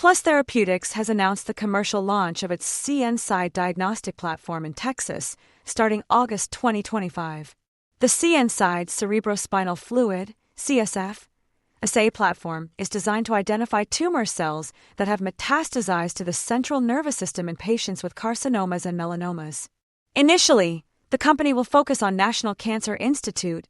Plus Therapeutics has announced the commercial launch of its CNSide diagnostic platform in Texas, starting August 2025. The CNSide cerebrospinal fluid, CSF, assay platform is designed to identify tumor cells that have metastasized to the central nervous system in patients with carcinomas and melanomas. Initially, the company will focus on National Cancer Institute,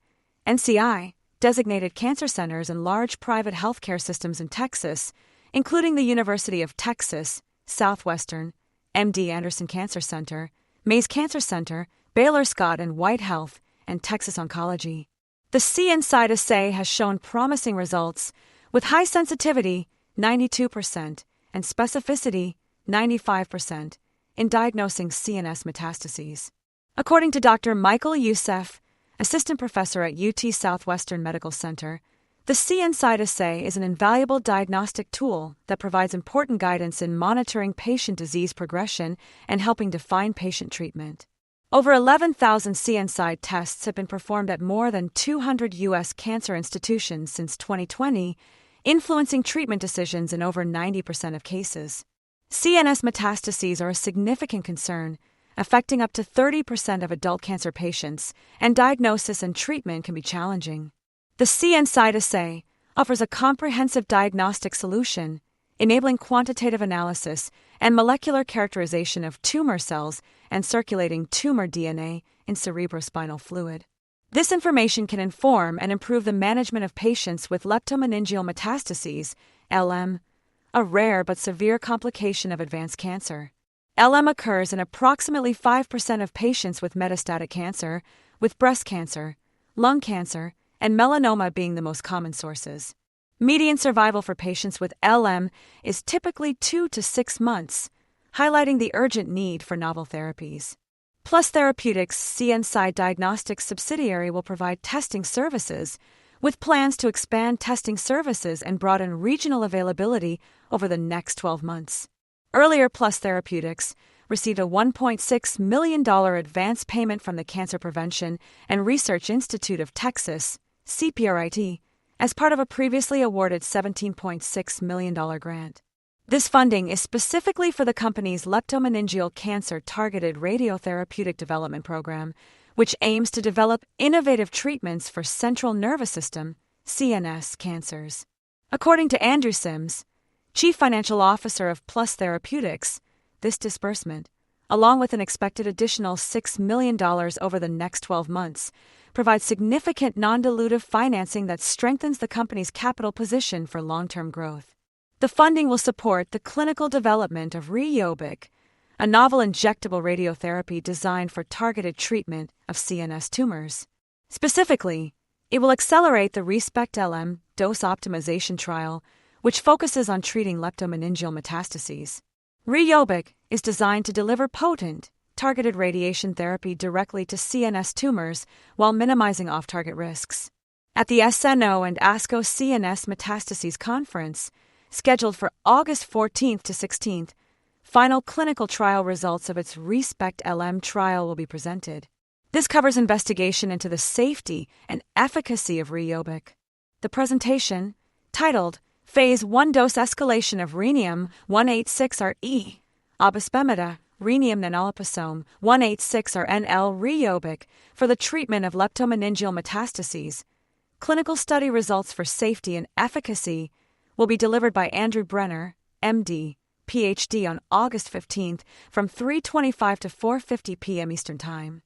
NCI, designated cancer centers and large private healthcare systems in Texas, including the University of Texas, Southwestern, MD Anderson Cancer Center, Mays Cancer Center, Baylor Scott and White Health, and Texas Oncology. The CNSide assay has shown promising results, with high sensitivity, 92%, and specificity, 95%, in diagnosing CNS metastases. According to Dr. Michael Youssef, assistant professor at UT Southwestern Medical Center, the CNSide assay is an invaluable diagnostic tool that provides important guidance in monitoring patient disease progression and helping define patient treatment. Over 11,000 CNSide tests have been performed at more than 200 U.S. cancer institutions since 2020, influencing treatment decisions in over 90% of cases. CNS metastases are a significant concern, affecting up to 30% of adult cancer patients, and diagnosis and treatment can be challenging. The CNSide assay offers a comprehensive diagnostic solution, enabling quantitative analysis and molecular characterization of tumor cells and circulating tumor DNA in cerebrospinal fluid. This information can inform and improve the management of patients with leptomeningeal metastases, LM, a rare but severe complication of advanced cancer. LM occurs in approximately 5% of patients with metastatic cancer, with breast cancer, lung cancer, and melanoma being the most common sources. Median survival for patients with LM is typically 2 to 6 months, highlighting the urgent need for novel therapies. Plus Therapeutics' CNSide Diagnostics subsidiary will provide testing services, with plans to expand testing services and broaden regional availability over the next 12 months. Earlier, Plus Therapeutics received a $1.6 million advance payment from the Cancer Prevention and Research Institute of Texas, CPRIT, as part of a previously awarded $17.6 million grant. This funding is specifically for the company's leptomeningeal cancer targeted radiotherapeutic development program, which aims to develop innovative treatments for central nervous system, CNS, cancers. According to Andrew Sims, Chief Financial Officer of Plus Therapeutics, this disbursement, along with an expected additional $6 million over the next 12 months, provides significant non-dilutive financing that strengthens the company's capital position for long-term growth. The funding will support the clinical development of Rheobic, a novel injectable radiotherapy designed for targeted treatment of CNS tumors. Specifically, it will accelerate the ReSPECT-LM dose optimization trial, which focuses on treating leptomeningeal metastases. Rheobic is designed to deliver potent, targeted radiation therapy directly to CNS tumors while minimizing off-target risks. At the SNO and ASCO CNS Metastases Conference, scheduled for August 14th to 16th, final clinical trial results of its ReSPECT-LM trial will be presented. This covers investigation into the safety and efficacy of Rheobic. The presentation, titled Phase 1 Dose Escalation of Rhenium-186RE, Obisbemeda, Rhenium nanoliposome 186RNL Rheobic for the treatment of leptomeningeal metastases, clinical study results for safety and efficacy, will be delivered by Andrew Brenner, MD, PhD on August 15th from 3:25 to 4:50 p.m. Eastern Time.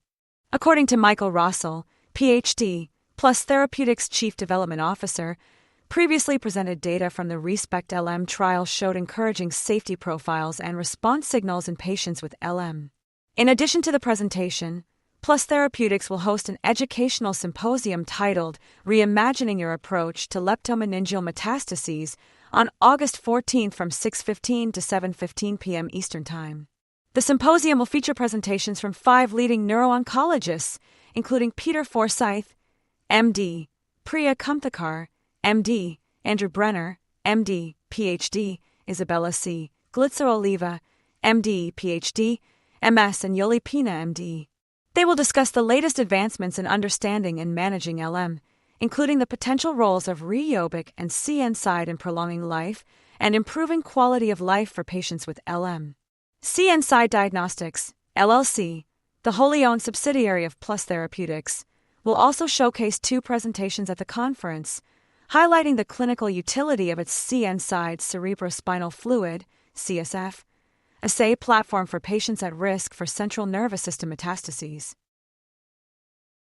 According to Michael Rossell, PhD, Plus Therapeutics Chief Development Officer, previously presented data from the ReSPECT-LM trial showed encouraging safety profiles and response signals in patients with LM. In addition to the presentation, Plus Therapeutics will host an educational symposium titled Reimagining Your Approach to Leptomeningeal Metastases on August 14th from 6:15 to 7:15 p.m. Eastern Time. The symposium will feature presentations from 5 leading neuro-oncologists, including Peter Forsyth, MD, Priya Kumthekar, MD, Andrew Brenner, MD, PhD, Isabella C. Glitzer-Oliva, MD, PhD, MS, and Yoli Pina, MD. They will discuss the latest advancements in understanding and managing LM, including the potential roles of Rheobic and CNSide in prolonging life and improving quality of life for patients with LM. CNSide Diagnostics, LLC, the wholly owned subsidiary of Plus Therapeutics, will also showcase 2 presentations at the conference, highlighting the clinical utility of its CNSide cerebrospinal fluid, CSF, assay platform for patients at risk for central nervous system metastases.